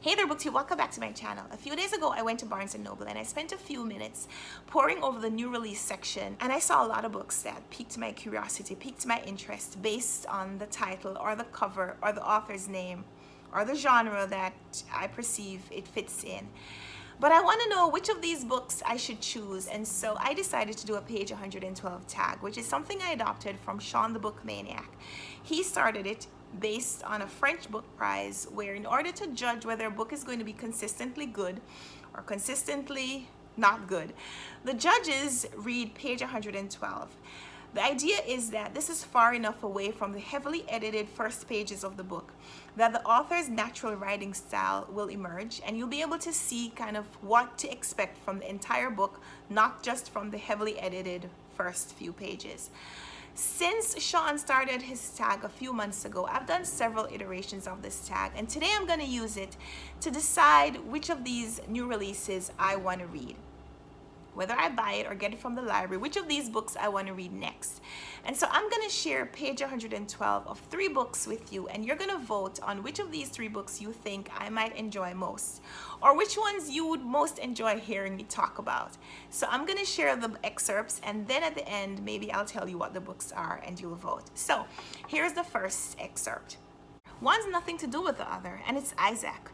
Hey there, BookTube, welcome back to my channel. A few days ago, I went to Barnes & Noble and I spent a few minutes poring over the new release section, and I saw a lot of books that piqued my curiosity, piqued my interest based on the title or the cover or the author's name or the genre that I perceive it fits in. But I want to know which of these books I should choose, and so I decided to do a page 112 tag, which is something I adopted from Sean the Book Maniac. He started it based on a French book prize where, in order to judge whether a book is going to be consistently good or consistently not good, the judges read page 112. The idea is that this is far enough away from the heavily edited first pages of the book that the author's natural writing style will emerge, and you'll be able to see kind of what to expect from the entire book, not just from the heavily edited first few pages. Since Sean started his tag a few months ago, I've done several iterations of this tag, and today I'm going to use it to decide which of these new releases I want to read. Whether I buy it or get it from the library, which of these books I want to read next. And so I'm going to share page 112 of 3 books with you, and you're going to vote on which of these 3 books you think I might enjoy most, or which ones you would most enjoy hearing me talk about. So I'm going to share the excerpts, and then at the end, maybe I'll tell you what the books are and you'll vote. So here's the first excerpt. One's nothing to do with the other, and it's Isaac.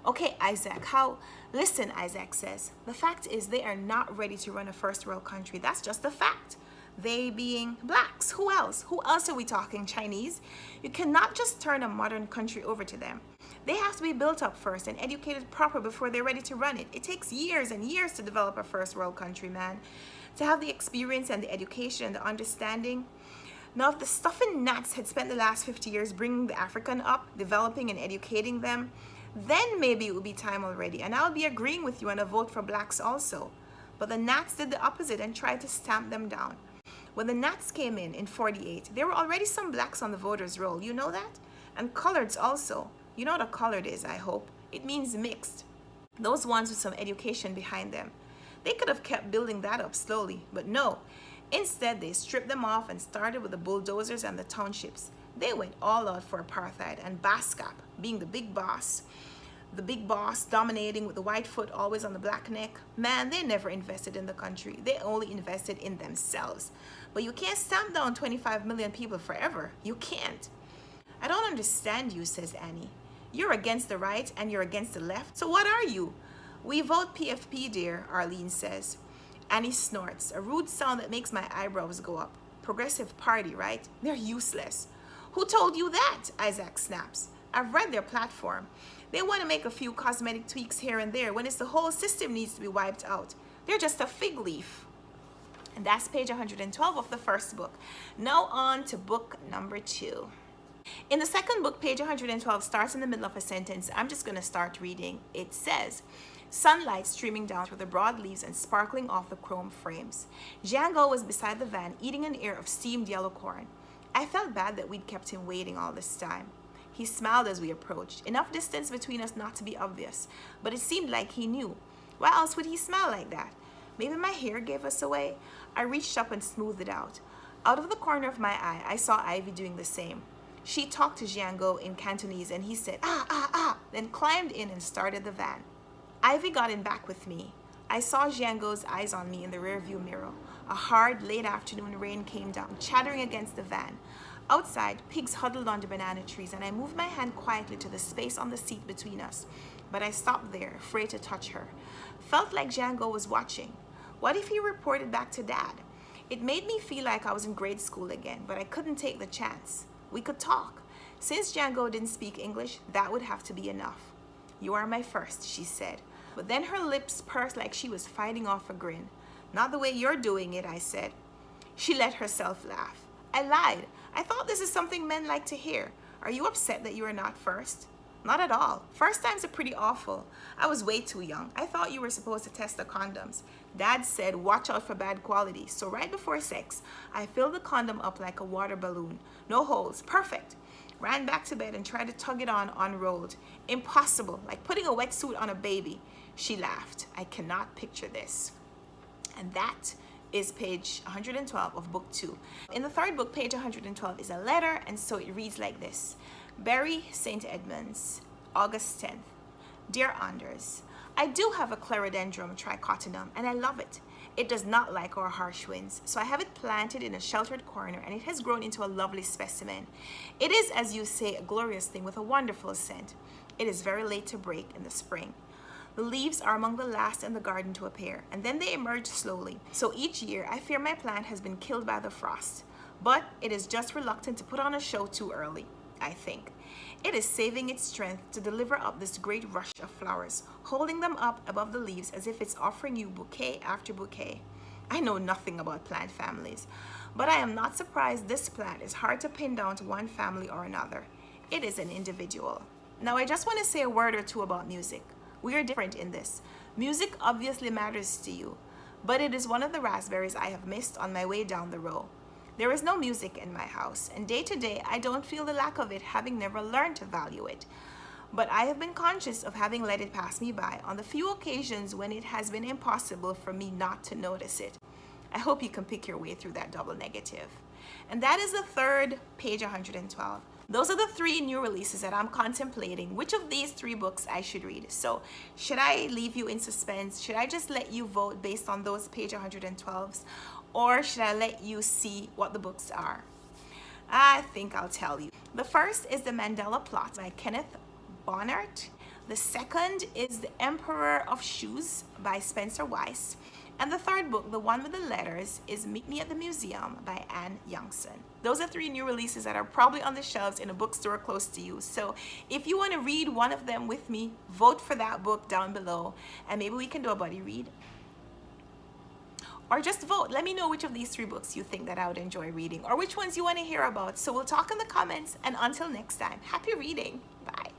Okay, Isaac, how? Listen, Isaac says, the fact is they are not ready to run a first world country. That's just a fact. They being blacks. Who else? Who else are we talking? Chinese? You cannot just turn a modern country over to them. They have to be built up first and educated proper before they're ready to run it. It takes years and years to develop a first world country, man. To have the experience and the education and the understanding. Now, if the stuffing gnats had spent the last 50 years bringing the African up, developing and educating them, then maybe it would be time already, and I'll be agreeing with you on a vote for blacks also. But the Nats did the opposite and tried to stamp them down. When the Nats came in 48, there were already some blacks on the voters' roll, you know that? And coloreds also. You know what a colored is, I hope. It means mixed. Those ones with some education behind them. They could have kept building that up slowly, but no. Instead, they stripped them off and started with the bulldozers and the townships. They went all out for apartheid, and Baskap being the big boss dominating with the white foot always on the black neck. Man, they never invested in the country. They only invested in themselves. But you can't stamp down 25 million people forever. You can't. I don't understand you, says Annie. You're against the right and you're against the left. So what are you? We vote PFP, dear, Arlene says. Annie snorts, a rude sound that makes my eyebrows go up. Progressive Party, right? They're useless. Who told you that? Isaac snaps. I've read their platform. They want to make a few cosmetic tweaks here and there when it's the whole system needs to be wiped out. They're just a fig leaf. And that's page 112 of the first book. Now on to book number 2. In the second book, page 112 starts in the middle of a sentence. I'm just going to start reading. It says, sunlight streaming down through the broad leaves and sparkling off the chrome frames. Django was beside the van, eating an ear of steamed yellow corn. I felt bad that we'd kept him waiting all this time. He smiled as we approached, enough distance between us not to be obvious, but it seemed like he knew. Why else would he smile like that? Maybe my hair gave us away? I reached up and smoothed it out. Out of the corner of my eye, I saw Ivy doing the same. She talked to Django in Cantonese, and he said, ah, ah, ah, then climbed in and started the van. Ivy got in back with me. I saw Django's eyes on me in the rearview mirror. A hard, late afternoon rain came down, chattering against the van. Outside, pigs huddled under banana trees, and I moved my hand quietly to the space on the seat between us. But I stopped there, afraid to touch her. Felt like Django was watching. What if he reported back to Dad? It made me feel like I was in grade school again, but I couldn't take the chance. We could talk. Since Django didn't speak English, that would have to be enough. You are my first, she said. But then her lips pursed like she was fighting off a grin. Not the way you're doing it, I said. She let herself laugh. I lied. I thought this is something men like to hear. Are you upset that you are not first? Not at all. First times are pretty awful. I was way too young. I thought you were supposed to test the condoms. Dad said, watch out for bad quality. So right before sex, I filled the condom up like a water balloon. No holes. Perfect. Ran back to bed and tried to tug it on unrolled. Impossible. Like putting a wetsuit on a baby. She laughed. I cannot picture this. And that is page 112 of book 2. In the third book, page 112 is a letter, and so it reads like this. Bury St. Edmunds, August 10th. Dear Anders, I do have a Clerodendron trichotinum and I love it. It does not like our harsh winds, so I have it planted in a sheltered corner and it has grown into a lovely specimen. It is, as you say, a glorious thing with a wonderful scent. It is very late to break in the spring. The leaves are among the last in the garden to appear, and then they emerge slowly. So each year, I fear my plant has been killed by the frost. But it is just reluctant to put on a show too early, I think. It is saving its strength to deliver up this great rush of flowers, holding them up above the leaves as if it's offering you bouquet after bouquet. I know nothing about plant families, but I am not surprised this plant is hard to pin down to one family or another. It is an individual. Now I just want to say a word or two about music. We are different in this. Music obviously matters to you, but it is one of the raspberries I have missed on my way down the row. There is no music in my house, and day to day I don't feel the lack of it, having never learned to value it. But I have been conscious of having let it pass me by on the few occasions when it has been impossible for me not to notice it. I hope you can pick your way through that double negative. And that is the third, page 112. Those are the 3 new releases that I'm contemplating which of these 3 books I should read. So should I leave you in suspense? Should I just let you vote based on those page 112s? Or should I let you see what the books are? I think I'll tell you. The first is The Mandela Plot by Kenneth Bonnert. The second is The Emperor of Shoes by Spencer Weiss. And the third book, the one with the letters, is Meet Me at the Museum by Anne Youngson. Those are 3 new releases that are probably on the shelves in a bookstore close to you. So if you want to read one of them with me, vote for that book down below and maybe we can do a buddy read. Or just vote. Let me know which of these 3 books you think that I would enjoy reading or which ones you want to hear about. So we'll talk in the comments, and until next time, happy reading. Bye.